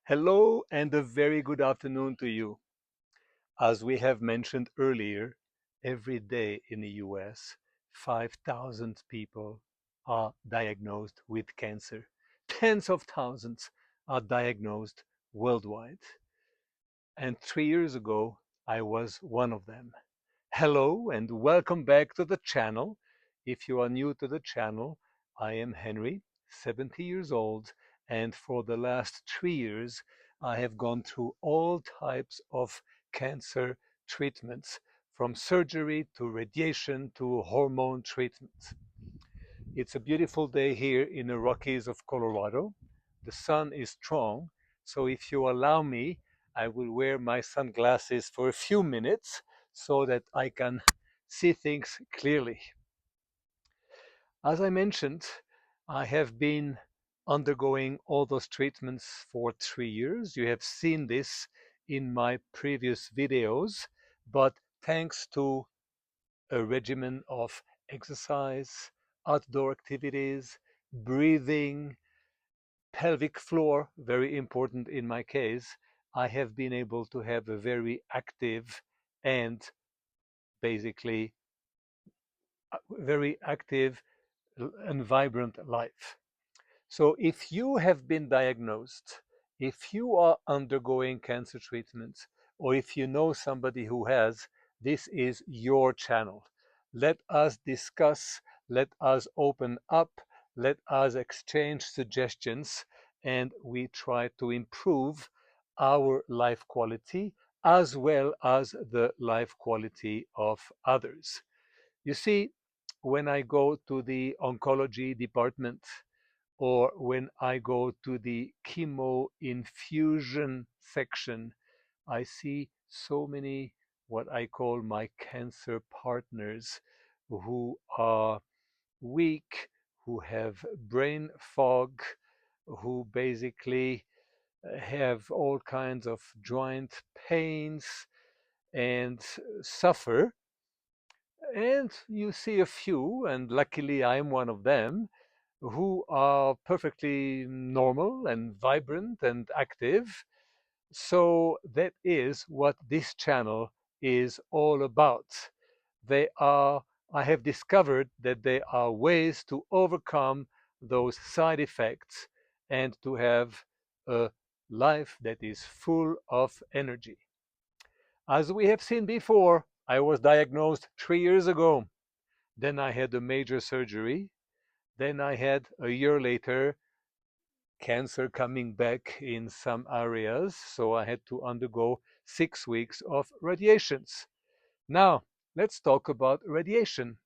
Hello and a very good afternoon to you. As we have mentioned earlier, every day in the US, 5,000 people are diagnosed with cancer. Tens of thousands are diagnosed worldwide. And 3 years ago, I was one of them. Hello and welcome back to the channel. If you are new to the channel, I am Henry, 70 years old, and for the last 3 years, I have gone through all types of cancer treatments, from surgery to radiation to hormone treatments. It's a beautiful day here in the Rockies of Colorado. The sun is strong, so if you allow me, I will wear my sunglasses for a few minutes so that I can see things clearly. As I mentioned, I have been undergoing all those treatments for 3 years. You have seen this in my previous videos, but thanks to a regimen of exercise, outdoor activities, breathing, pelvic floor, very important in my case, I have been able to have a very active and basically very active and vibrant life. So if you have been diagnosed, if you are undergoing cancer treatment, or if you know somebody who has, this is your channel. Let us discuss, let us open up, let us exchange suggestions, and we try to improve our life quality as well as the life quality of others. You see, when I go to the oncology department, or when I go to the chemo infusion section, I see so many what I call my cancer partners who are weak, who have brain fog, who basically have all kinds of joint pains and suffer. And you see a few, and luckily I'm one of them, who are perfectly normal and vibrant and active. So that is what this channel is all about. They are, I have discovered that there are ways to overcome those side effects and to have a life that is full of energy. As we have seen before, I was diagnosed 3 years ago. Then I had a major surgery. Then I had a year later cancer coming back in some areas, so I had to undergo 6 weeks of radiations. Now, let's talk about radiation.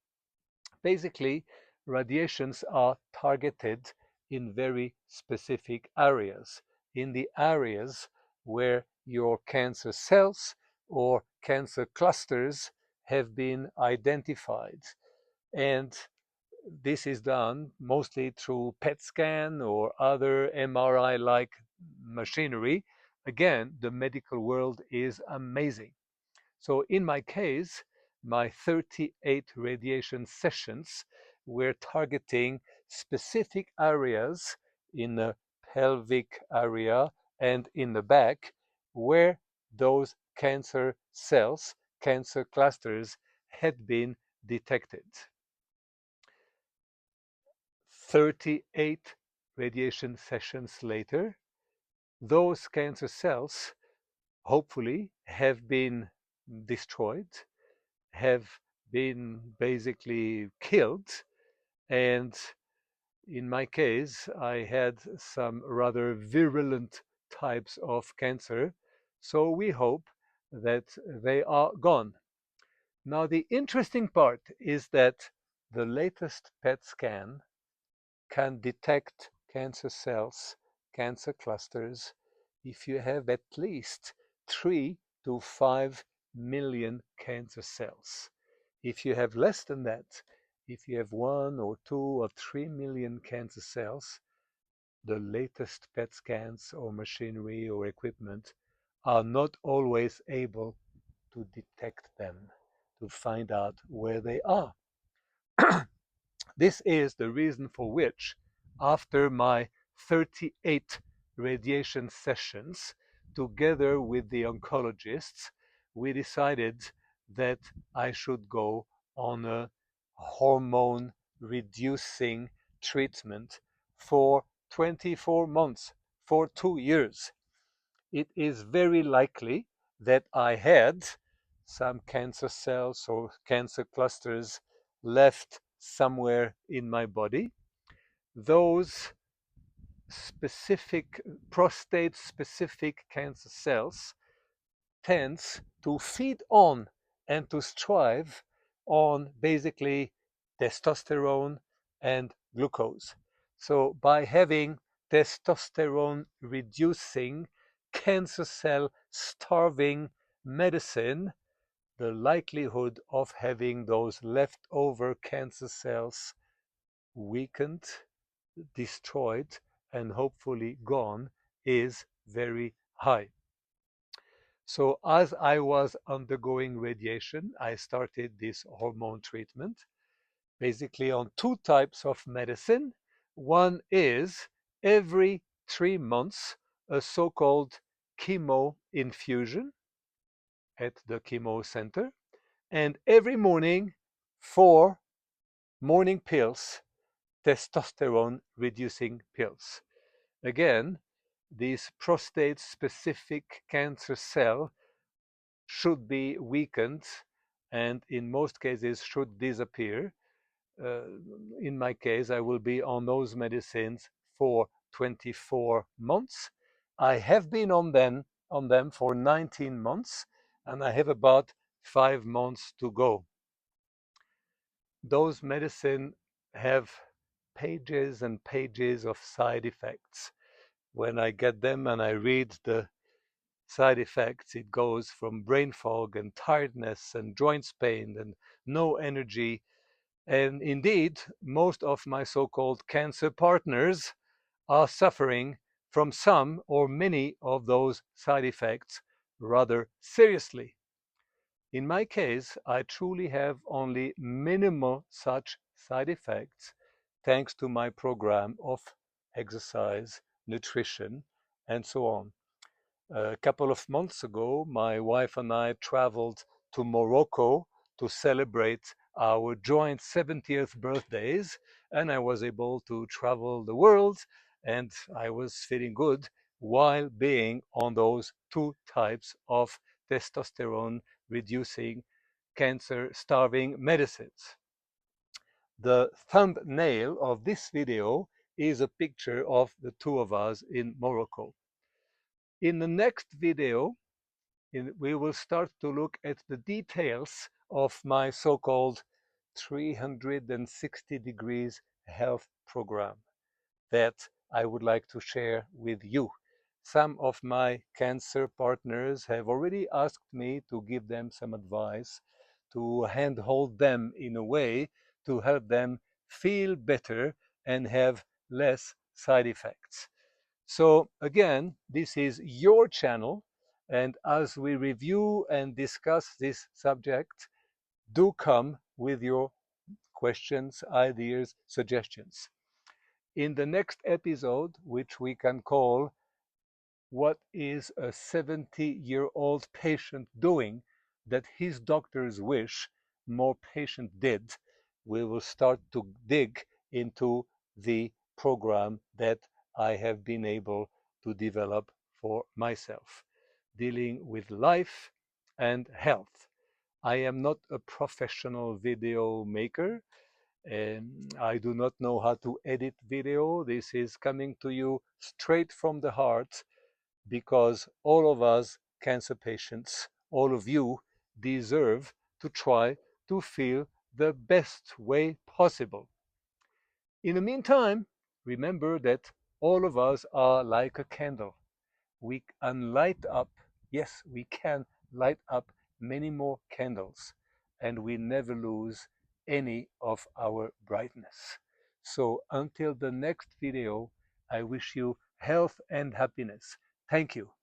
Basically, radiations are targeted in very specific areas, in the areas where your cancer cells or cancer clusters have been identified. And this is done mostly through PET scan or other MRI like machinery. Again, the medical world is amazing. So, in my case, my 38 radiation sessions were targeting specific areas in the pelvic area and in the back where those cancer cells, cancer clusters had been detected. 38 radiation sessions later, those cancer cells hopefully have been destroyed, have been basically killed. And in my case, I had some rather virulent types of cancer. So we hope that they are gone. Now, the interesting part is that the latest PET scan can detect cancer cells, cancer clusters, if you have at least 3 to 5 million cancer cells. If you have less than that, if you have 1 or 2 or 3 million cancer cells, the latest PET scans or machinery or equipment are not always able to detect them, to find out where they are. This is the reason for which, after my 38 radiation sessions together with the oncologists, we decided that I should go on a hormone reducing treatment for 24 months, for 2 years. It is very likely that I had some cancer cells or cancer clusters left somewhere in my body. Those specific prostate specific cancer cells tends to feed on and to strive on basically testosterone and glucose. So by having testosterone reducing cancer cell starving medicine, the likelihood of having those leftover cancer cells weakened, destroyed, and hopefully gone is very high. So as I was undergoing radiation, I started this hormone treatment, basically on two types of medicine. One is every 3 months, a so-called chemo infusion at the chemo center, and every morning, 4 morning pills, testosterone reducing pills. Again, this prostate specific cancer cell should be weakened and in most cases should disappear. Uh, in my case, I will be on those medicines for 24 months. I have been on them for 19 months and I have about 5 months to go. Those medicine have pages and pages of side effects. When I get them and I read the side effects, it goes from brain fog and tiredness and joints pain and no energy. And indeed, most of my so called cancer partners are suffering from some or many of those side effects rather seriously. In my case, I truly have only minimal such side effects thanks to my program of exercise, nutrition, and so on. A couple of months ago, my wife and I traveled to Morocco to celebrate our joint 70th birthdays, and I was able to travel the world, and I was feeling good while being on those two types of testosterone reducing cancer starving medicines. The thumbnail of this video is a picture of the two of us in Morocco. In the next video, we will start to look at the details of my so-called 360 degrees health program that I would like to share with you. Some of my cancer partners have already asked me to give them some advice, to handhold them in a way to help them feel better and have less side effects. So again, this is your channel, and as we review and discuss this subject, do come with your questions, ideas, suggestions. In the next episode, which we can call What is a 70-year-old patient doing that his doctors wish more patients did, we will start to dig into the program that I have been able to develop for myself, dealing with life and health. I am not a professional video maker. And I do not know how to edit video. This is coming to you straight from the heart because all of us cancer patients, all of you deserve to try to feel the best way possible. In the meantime, remember that all of us are like a candle. We can light up, yes, we can light up many more candles, and we never lose any of our brightness. So until the next video, I wish you health and happiness. Thank you.